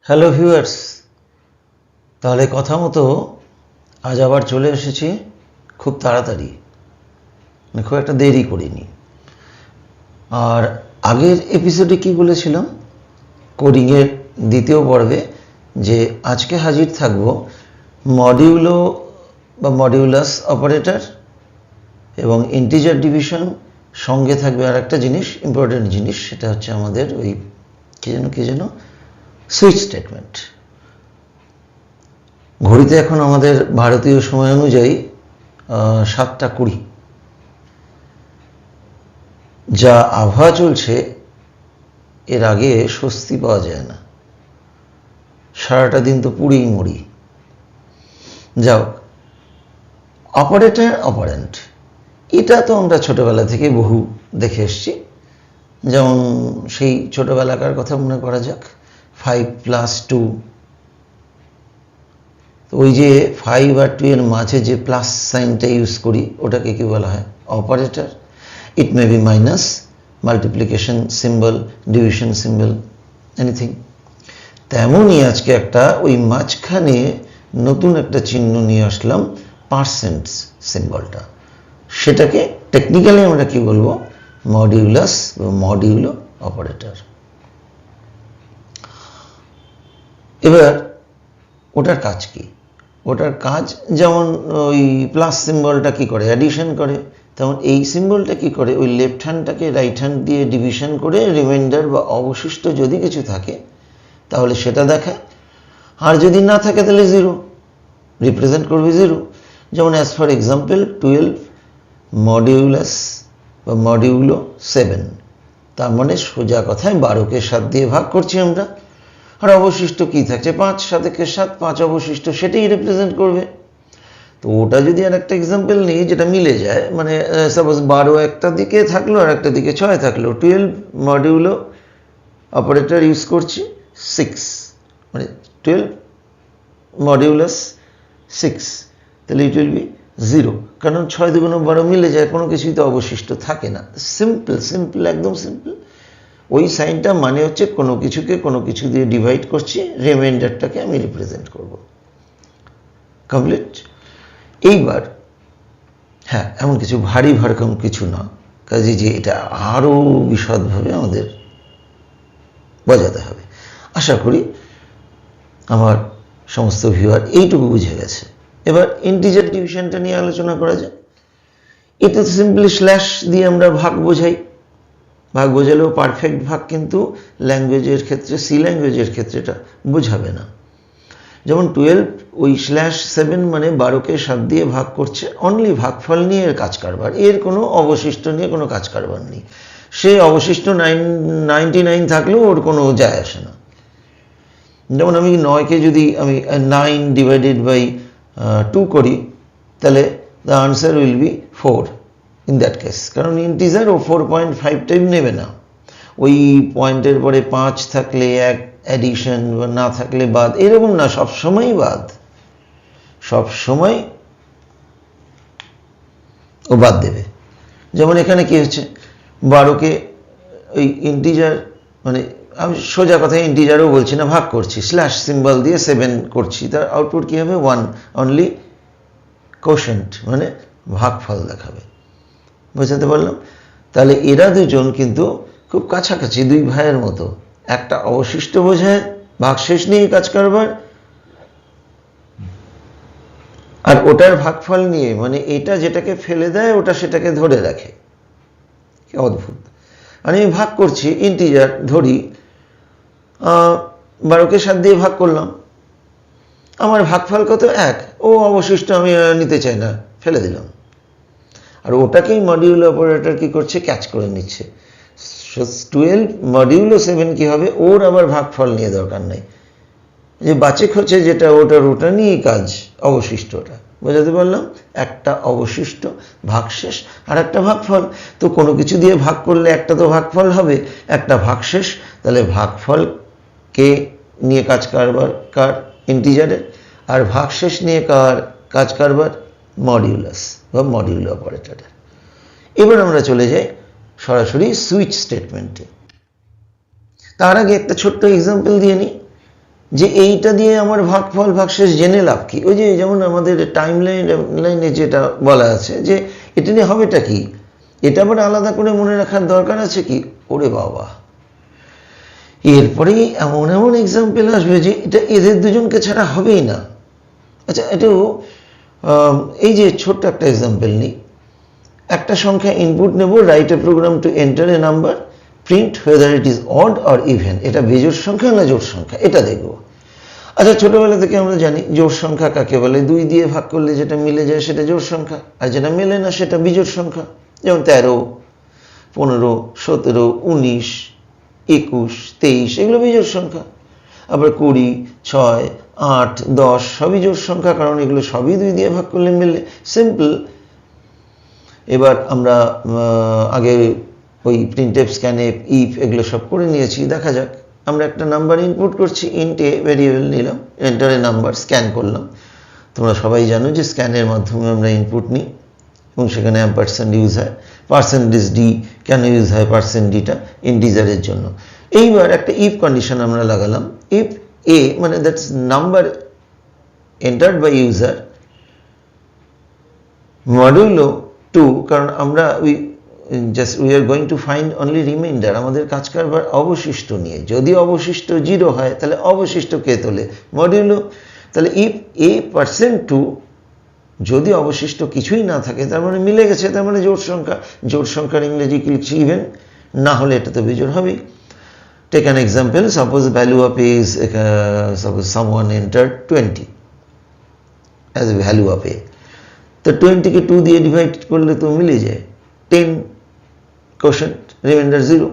Hello viewers, তাহলে কথা মতো আজ আবার চলে এসেছি খুব তাড়াতাড়ি, খুব একটা দেরি করিনি। আর আগের এপিসোডে কি বলেছিলাম, কোডিংয়ের দ্বিতীয় পর্বে, যে আজকে হাজির থাকব মডিউলো বা মডিউলাস অপারেটর এবং ইন্টিজার ডিভিশন, সঙ্গে থাকবে আর একটা জিনিস, ইম্পর্টেন্ট জিনিস, সেটা হচ্ছে আমাদের ওই কি যেন সুইচ স্টেটমেন্ট। ঘড়িতে এখন আমাদের ভারতীয় সময় অনুযায়ী 7:20। যা আবহাওয়া চলছে এর আগে স্বস্তি পাওয়া যায় না, সারাটা দিন তো পুড়েই মরি। যাও, অপারেটর অপারেন্ট, এটা তো আমরা ছোটবেলা থেকে বহু দেখে এসছি। যেমন সেই ছোটবেলাকার কথা মনে করা যাক, 5+2, ওই যে 5 আর 2 এর মাঝে যে প্লাস সাইনটা ইউজ করি ওটাকে কি বলা হয়? Operator. It may be minus, multiplication symbol, division symbol, anything. তেমনই আজকে একটা ওই মাঝখানে নতুন একটা চিহ্ন নিয়ে আসলাম, পার্সেন্ট সিম্বলটা। সেটাকে টেকনিক্যালি আমরা কি বলবো? মডিউলাস বা মডিউলো অপারেটর। এবার ওটার কাজ কি? ওটার কাজ যেমন ওই প্লাস সিম্বলটা কি করে? অ্যাডিশন করে। তেমন এই সিম্বলটা কি করে? ওই লেফট হ্যান্ডটাকে রাইট হ্যান্ড দিয়ে ডিভিশন করে রিমাইন্ডার বা অবশিষ্ট যদি কিছু থাকে তাহলে সেটা দেখায়, আর যদি না থাকে তাহলে 0 রিপ্রেজেন্ট করবে 0। যেমন অ্যাজ ফর এক্সাম্পল 12 মডিউলাস বা মডিউলো 7, তার মানে সোজা কথায় 12কে 7 দিয়ে ভাগ করছি আমরা, আর অবশিষ্ট কি থাকছে? 5, 7 7, 5 অবশিষ্ট, সেটাই রিপ্রেজেন্ট করবে। তো ওটা যদি আর একটা এক্সাম্পল নিই যেটা মিলে যায়, মানে সাপোজ 12 একটা দিকে থাকলো আর একটা দিকে 6 থাকলো, 12 মডিউলো অপারেটর ইউজ করছি 6, মানে 12 মডিউলাস 6, তাহলে ইট উইল বি 0, কারণ 6 2 12 মিলে যায়, কোনো কিছুই তো অবশিষ্ট থাকে না। সিম্পল, একদম সিম্পল। ওই সাইনটা মানে হচ্ছে কোনো কিছুকে কোনো কিছু দিয়ে ডিভাইড করছি, রিমাইন্ডারটাকে আমি রিপ্রেজেন্ট করব। কমপ্লিট। এইবার হ্যাঁ, এমন কিছু ভারী ভরকম কিছু না, কাজে যে এটা আরও বিশদভাবে আমাদের বোঝাতে হবে। আশা করি আমার সমস্ত ভিউয়ার এইটুকু বুঝে গেছে। এবার ইন্টিজার ডিভিশনটা নিয়ে আলোচনা করা যায়। এটা সিম্পলি স্ল্যাশ দিয়ে আমরা ভাগ বোঝাই। ভাগ বোঝালেও পারফেক্ট ভাগ কিন্তু ল্যাঙ্গুয়েজের ক্ষেত্রে, সি ল্যাঙ্গুয়েজের ক্ষেত্রে এটা বোঝাবে না। যেমন 12 ওই /7 মানে 12কে 7 দিয়ে ভাগ করছে, অনলি ভাগফল নিয়ে এর কাজ কারবার, এর কোনো অবশিষ্ট নিয়ে কোনো কাজ কারবার নেই। সে অবশিষ্ট 99 থাকলেও ওর কোনো যায় আসে না। যেমন আমি 9কে যদি আমি 9 ডিভাইডেড বাই 2 করি, তাহলে the answer will be 4 in that case, কারণ ইন্টিজার ও 4.5 টাইম নেবে না। ওই পয়েন্টের পরে 5 থাকলে 1 অ্যাডিশন, বা না থাকলে বাদ, এরকম না, সবসময় বাদ, সবসময় ও বাদ দেবে। যেমন এখানে কি হচ্ছে, 12কে ওই ইন্টিজার, মানে আমি সোজা কথায় ইন্টিজারও বলছি না, ভাগ করছি, স্ল্যাশ সিম্বল দিয়ে 7 করছি, তার আউটপুট কী হবে? 1, অনলি কোশেন্ট মানে ভাগফল দেখাবে। বোঝাতে পারলাম? তাহলে এরা দুজন কিন্তু খুব কাছাকাছি, দুই ভাইয়ের মতো। একটা অবশিষ্ট বোঝায়, ভাগশেষ নিয়ে কাজ কারবার, আর ওটার ভাগফল নিয়ে, মানে এটা যেটাকে ফেলে দেয় ওটা সেটাকে ধরে রাখে। কি অদ্ভুত! আমি ভাগ করছি, ইন্টিজার ধরি, 12কে 7 দিয়ে ভাগ করলাম, আমার ভাগফল কত? 1। ও অবশিষ্ট আমি নিতে চাই না, ফেলে দিলাম। আর ওটাকেই মডিউলো অপারেটর কি করছে? ক্যাচ করে নিচ্ছে। 12 মডিউলো 7 কি হবে? ওর আবার ভাগফল নিয়ে দরকার নেই, যে বাচেক হচ্ছে যেটা, ওটা নিয়েই কাজ, অবশিষ্টটা। বোঝাতে পারলাম? একটা অবশিষ্ট, ভাগশেষ, আর একটা ভাগফল। তো কোনো কিছু দিয়ে ভাগ করলে একটা তো ভাগফল হবে, একটা ভাগশেষ। তাহলে ভাগফলকে নিয়ে কাজ কারবার কার? ইন্টিজারের। আর ভাগশেষ নিয়ে কাজ কারবার? মডিউলাস বা মডিউলো অপারেটরের। এবার আমরা চলে যাই সরাসরি সুইচ স্টেটমেন্টে। তার আগে একটা ছোট্ট এক্সাম্পল দিয়ে নিই। যে এইটা দিয়ে আমার ভাগফল ভাগশেষ জেনে লাভ কি? ওই যে যেমন আমাদের টাইম লাইনে যেটা বলা আছে যে এটা নিয়ে হবেটা কি, এটা আবার আলাদা করে মনে রাখার দরকার আছে কি? ওরে বাবা, এরপরেই এমন এমন এক্সাম্পল আসবে যে এটা এদের দুজনকে ছাড়া হবেই না। আচ্ছা, এটাও এই যে ছোট্ট একটা এক্সাম্পল নিই। একটা সংখ্যা ইনপুট নেব, write a program to enter a number, print whether it is odd or even, এটা বিজোড় সংখ্যা না জোড় সংখ্যা, এটা দেখব। আচ্ছা, ছোটবেলা থেকে আমরা জানি জোড় সংখ্যা কাকে বলে, 2 দিয়ে ভাগ করলে যেটা মিলে যায় সেটা জোড় সংখ্যা, আর যেটা মেলে না সেটা বিজোড় সংখ্যা। যেমন 13, 15, 17, 19, 21, 23 এগুলো বিজোড় সংখ্যা। আবার 20, 6, 8, 10 সবই জোড় সংখ্যা, কারণ এগুলো সবই 2 দিয়ে ভাগ করলে মেলে, সিম্পল। এবার আমরা আগে ওই প্রিন্টএফ, স্ক্যানএফ, ইফ এগুলো সব করে নিয়েছি। দেখা যাক, আমরা একটা নাম্বার ইনপুট করছি, ইন্ট এ ভেরিয়েবল নিলাম, এন্টার এ নাম্বার, স্ক্যান করলাম। তোমরা সবাই জানো যে স্ক্যানের মাধ্যমে আমরা ইনপুট নিই এবং সেখানে অ্যাম্পারস্যান্ড ইউজ হয়। পার্সেন্টেজ ডি কেন ইউজ হয়? পার্সেন্ট ডিটা ইন্টিজারের জন্য। এইবার একটা ইফ কন্ডিশন আমরা লাগালাম, ইফ এ মানে that's number entered by user modulo 2, কারণ আমরা we are going to find only remainder, আমাদের কাজ কারবার অবশিষ্ট নিয়ে। যদি অবশিষ্ট 0 হয় তাহলে অবশিষ্ট কে তোলে? মডিউলো। তাহলে ইফ a %2, যদি অবশিষ্ট কিছুই না থাকে তার মানে মিলে গেছে, তার মানে জোড় সংখ্যা। জোড় সংখ্যার ইংরেজি কি লিখছি? ইভেন। না হলে এটা তো বিজোড় হবেই। Take an example, suppose value of a is suppose someone entered 20 as a value of a, তো 20 কে 2 দিয়ে ডিভাইড করলে তো মিলে যায় 10 কোশেন্ট, রিমাইন্ডার 0।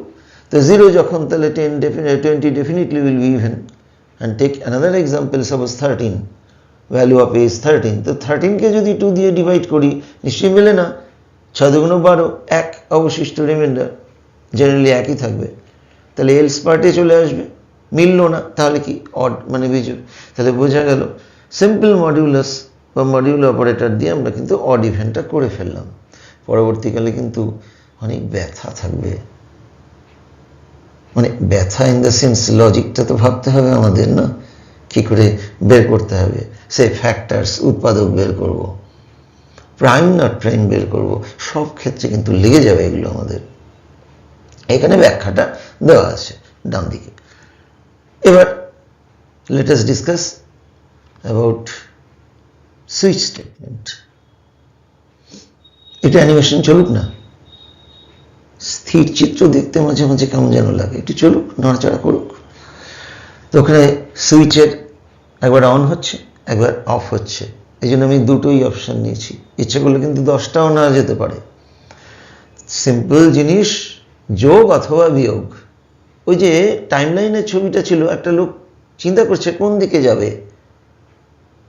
তো 0 যখন, তাহলে 20 definitely will be even. And take another example, suppose 13, value of a is 13, তো 13 কে যদি 2 দিয়ে ডিভাইড করি নিশ্চয়ই মেলে না। 6 × 12, 1 অবশিষ্ট, রিমাইন্ডার জেনারেলি একই থাকবে। তাহলে এলস পার্টে চলে আসবে, মিললো না, তাহলে কি? অড মানে বিজোড়। তাহলে বোঝা গেল সিম্পল মডিউলাস বা মডিউল অপারেটর দিয়ে আমরা কিন্তু অড ইভেনটা করে ফেললাম। পরবর্তীকালে কিন্তু অনেক ব্যথা থাকবে, মানে ব্যথা ইন দ্য সেন্স লজিকটা তো ভাবতে হবে আমাদের, না? কি করে বের করতে হবে, সে ফ্যাক্টরস, উৎপাদক বের করব, প্রাইম নট প্রাইম বের করব, সব ক্ষেত্রে কিন্তু লেগে যাবে এগুলো আমাদের। এখানে ব্যাখ্যাটা দেওয়া আছে ডান দিকে। এবার let us discuss about switch statement. এটা অ্যানিমেশন চলুক না, স্থির চিত্র দেখতে মাঝে মাঝে কেমন যেন লাগে, একটু চলুক, নড়াচড়া করুক। তো ওখানে সুইচের একবার অন হচ্ছে, একবার অফ হচ্ছে, এই জন্য আমি দুটোই অপশান নিয়েছি। ইচ্ছে করলে কিন্তু 10টাও না যেতে পারে। সিম্পল জিনিস, যোগ অথবা বিয়োগ। ওই যে টাইমলাইনের ছবিটা ছিল, একটা লোক চিন্তা করছে কোন দিকে যাবে,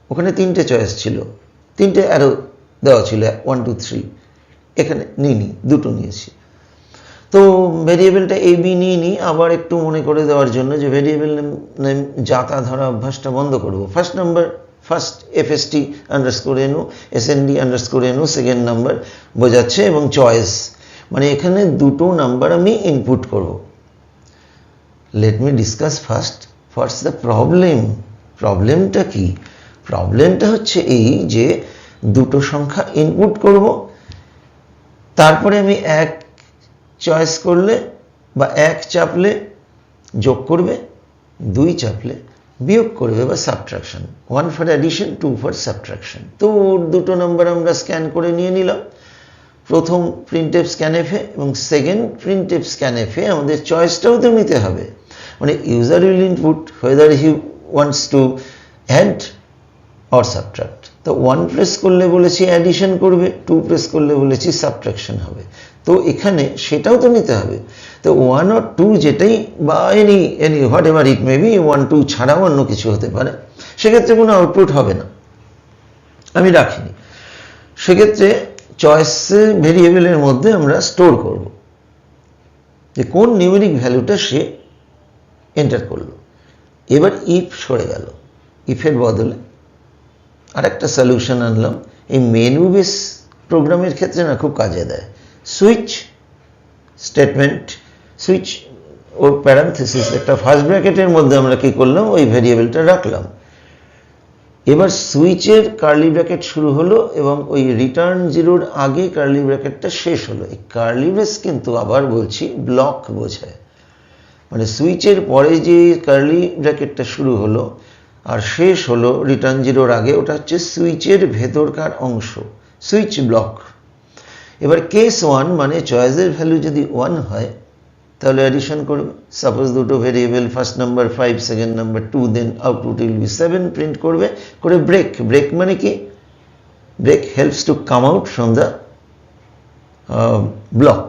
ওখানে 3টে চয়েস ছিল, 3টে অ্যারো দেওয়া ছিল, 1 2 3, এখানে নিইনি, দুটো নিয়েছি। তো ভেরিয়েবলটা এ বি নিয়ে নিই, আবার একটু মনে করে দেওয়ার জন্য যে ভেরিয়েবল নেম যাতা ধরা অভ্যাসটা বন্ধ করব। First FST underscore NO, SND underscore NO, second number বোঝাচ্ছে, এবং চয়েস মানে এখানে দুটো নাম্বার আমি ইনপুট করব। Let me discuss first the problem. প্রবলেমটা কি? প্রবলেমটা হচ্ছে এই যে দুটো সংখ্যা ইনপুট করব, তারপরে আমি 1 চয়েস করলে বা 1 চাপলে যোগ করবে, 2 চাপলে বিয়োগ করবে বা subtraction. 1 for addition, 2 for subtraction. তো দুটো নাম্বার আমরা স্ক্যান করে নিয়ে নিলাম। প্রথম প্রিন্টএফ স্ক্যানএফে এবং সেকেন্ড প্রিন্টএফ স্ক্যানএফে আমাদের চয়েসটাও তো নিতে হবে। মানে user will input whether he wants to add or subtract। তো 1 প্রেস করলে বলেছি অ্যাডিশন করবে, 2 প্রেস করলে বলেছি সাবট্রাকশন হবে। তো এখানে সেটাও তো নিতে হবে। তো 1 or 2 যেটাই, বা any what ever it may be, 1 2 ছাড়াও অন্য কিছু হতে পারে, সেক্ষেত্রে কোনো আউটপুট হবে না, আমি রাখিনি। সেক্ষেত্রে চয়েস ভেরিয়েবলের মধ্যে আমরা স্টোর করব যে কোন নিউমেরিক ভ্যালুটা সে এন্টার করলো। এবার ইফ সরে গেল, ইফের বদলে আরেকটা সলিউশন আনলাম। এই মেনু বেস প্রোগ্রামের ক্ষেত্রে না খুব কাজে দেয়। সুইচ স্টেটমেন্ট, সুইচ ওর প্যারান্থেসিস একটা ফার্স্ট ব্র্যাকেটের মধ্যে আমরা কি করলাম, ওই ভেরিয়েবলটা রাখলাম। এবার সুইচের কার্লি ব্র্যাকেট শুরু হলো এবং ওই রিটার্ন জিরোর আগে কার্লি ব্র্যাকেটটা শেষ হলো। এই কার্লি ব্রেস কিন্তু আবার বলছি ব্লক বোঝায়, মানে সুইচের পরে যে কার্লি ব্র্যাকেটটা শুরু হলো আর শেষ হলো রিটার্ন জিরোর আগে, ওটা হচ্ছে সুইচের ভেতরকার অংশ, সুইচ ব্লক। এবার কেস 1 মানে চয়েসের ভ্যালু যদি 1 হয় তাহলে অ্যাডিশন করবে। সাপোজ দুটো variable, first number 5, second number 2, then output will be 7 print করবে। করে ব্রেক, ব্রেক মানে কি, break helps to come out from the block.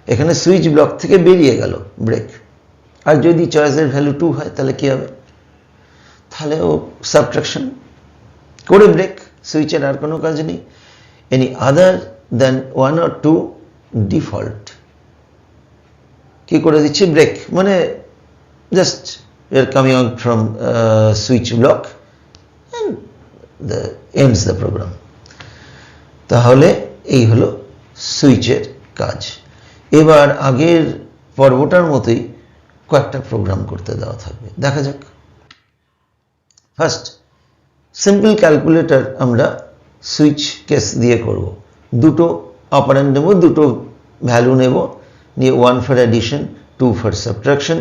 এখানে সুইচ ব্লক থেকে বেরিয়ে গেল ব্রেক। আর যদি চয়েসের ভ্যালু 2 হয় তাহলে কি হবে, তাহলে ও সাবট্রাকশন করে ব্রেক, সুইচের আর কোনো কাজ নেই। Any other then 1 or 2 default কি করে দিচ্ছি, ব্রেক, মানে just we are coming out from switch block and ends the program। তাহলে এই হলো সুইচের কাজ। এবার আগের পর্বটার মতোই কয়েকটা প্রোগ্রাম করতে দেওয়া থাকবে, দেখা যাক। ফার্স্ট সিম্পল ক্যালকুলেটর আমরা সুইচ কেস দিয়ে করব। দুটো অপারেন্ড নেব, দুটো ভ্যালু নেব, নিয়ে 1 for addition, 2 for subtraction,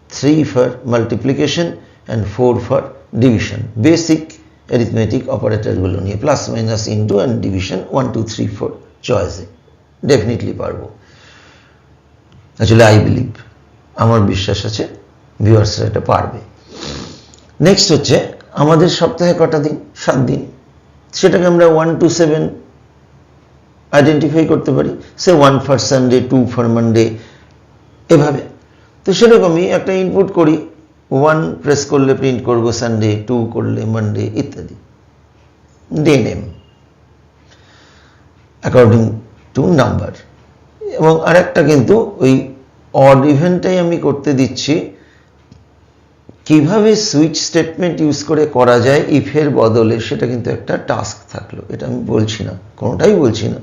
3 for multiplication and 4 for division. Basic arithmetic অপারেটরগুলো নিয়ে plus minus into and division 1 2 3 4 চয়েসে ডেফিনেটলি পারবো। অ্যাকচুয়ালি আই বিলিভ, আমার বিশ্বাস আছে ভিউয়ার্সরা এটা পারবে। নেক্সট হচ্ছে আমাদের সপ্তাহে কটা দিন, 7 দিন, সেটাকে আমরা 1 to 7 আইডেন্টিফাই করতে পারি। সে 1 ফর সানডে, 2 ফর মানডে, এভাবে। তো সেরকমই একটা ইনপুট করি, 1 প্রেস করলে প্রিন্ট করবো সানডে, 2 করলে মানডে, ইত্যাদি। Day name according to number. এবং আরেকটা কিন্তু ওই অড ইভেন্টটাই আমি করতে দিচ্ছি, কিভাবে সুইচ স্টেটমেন্ট ইউজ করে করা যায় ইফের বদলে, সেটা কিন্তু একটা টাস্ক থাকলো। এটা আমি বলছি না, কোনোটাই বলছি না।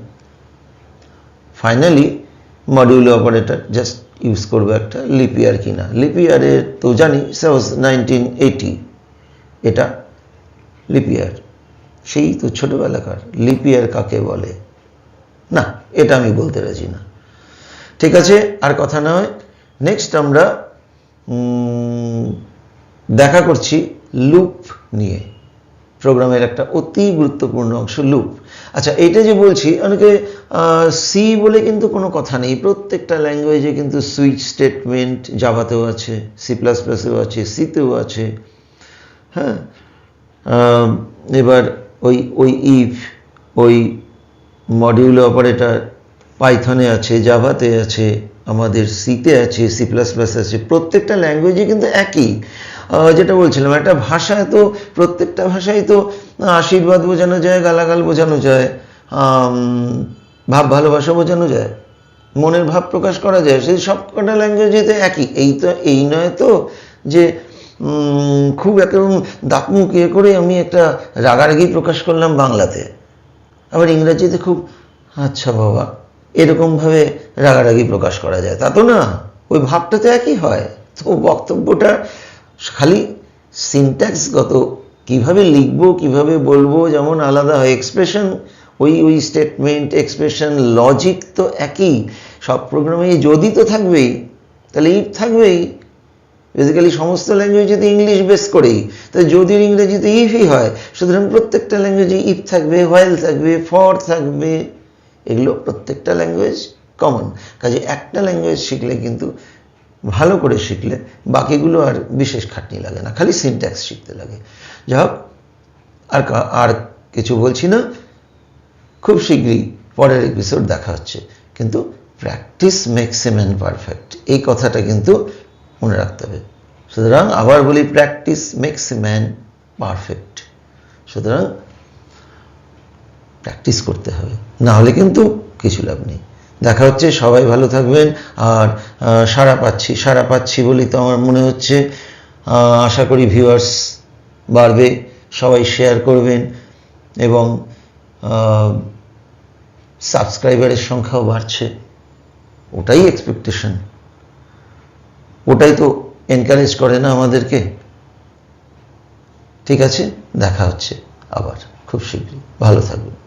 Finally module operator just use করবো একটা, লিপ ইয়ার কিনা, লিপ ইয়ারের তো জানি সাপোজ 1980, এটা লিপ ইয়ার, সেই তো ছোটবেলাকার। লিপ ইয়ার কাকে বলে না, এটা আমি বলতে রাজি না। ঠিক আছে, আর কথা নয়। নেক্সট আমরা দেখা করছি লুপ নিয়ে। প্রোগ্রামের একটা অতি গুরুত্বপূর্ণ অংশ লুপ। আচ্ছা, এটা যে বলছি, অনেকে সি বলে কিন্তু কোনো কথা নেই, প্রত্যেকটা ল্যাঙ্গুয়েজে কিন্তু সুইচ স্টেটমেন্ট, জাভাতেও আছে, C++এও আছে, সিতেও আছে। হ্যাঁ, এবার ওই ইফ, ওই মডিউল অপারেটর পাইথনে আছে, জাভাতে আছে, আমাদের সিতে আছে, C++ আছে। প্রত্যেকটা ল্যাঙ্গুয়েজে কিন্তু একই, যেটা বলছিলাম, একটা ভাষায় তো, প্রত্যেকটা ভাষায় তো আশীর্বাদ বোঝানো যায়, গালাগাল বোঝানো যায়, ভাব ভালোবাসা বোঝানো যায়, মনের ভাব প্রকাশ করা যায়, সেই সব কটা ল্যাঙ্গুয়েজে তো একই। এই নয় তো যে খুব একদম দাঁত মুখ ইয়ে করে আমি একটা রাগারাগি প্রকাশ করলাম বাংলাতে, আবার ইংরাজিতে খুব আচ্ছা বাবা এরকমভাবে রাগারাগি প্রকাশ করা যায়, তা তো না। ওই ভাবটা তো একই হয়। তো বক্তব্যটা খালি সিনট্যাক্সগত, কিভাবে লিখবো, কিভাবে বলবো, যেমন আলাদা হয়। এক্সপ্রেশন, ওই স্টেটমেন্ট, এক্সপ্রেশন, লজিক তো একই সব প্রোগ্রামে। যদি তো থাকবেই, তাহলে ইফ থাকবেই। বেসিক্যালি সমস্ত ল্যাঙ্গুয়েজে তো ইংলিশ বেস করেই, তাই যদিও ইংরেজিতে ইফই হয়, সুতরাং প্রত্যেকটা ল্যাঙ্গুয়েজে ইফ থাকবে, হোয়াইল থাকবে, ফর থাকবে, এগুলো প্রত্যেকটা ল্যাঙ্গুয়েজ কমন। কাজে একটা ল্যাঙ্গুয়েজ শিখলে কিন্তু, ভালো করে শিখলে, বাকিগুলো আর বিশেষ খাটনি লাগে না, খালি সিনট্যাক্স শিখতে লাগে। যাই হোক, আর কিছু বলছি না, খুব শীঘ্রই পরের এপিসোড দেখা হচ্ছে। কিন্তু practice makes a man perfect, এই কথাটা কিন্তু মনে রাখতে হবে। সুতরাং আবার বলি, practice makes a man perfect. সুতরাং প্র্যাকটিস করতে হবে, না হলে কিন্তু কিছু লাভ নেই। দেখা হচ্ছে, সবাই ভালো থাকবেন। আর সাড়া পাচ্ছি বলেই তো আমার মনে হচ্ছে, আশা করি ভিউয়ার্স বাড়বে, সবাই শেয়ার করবেন এবং সাবস্ক্রাইবারের সংখ্যাও বাড়ছে, ওটাই এক্সপেকটেশন। ওটাই তো এনকারেজ করে না আমাদেরকে। ঠিক আছে, দেখা হচ্ছে আবার খুব শীঘ্রই। ভালো থাকবেন।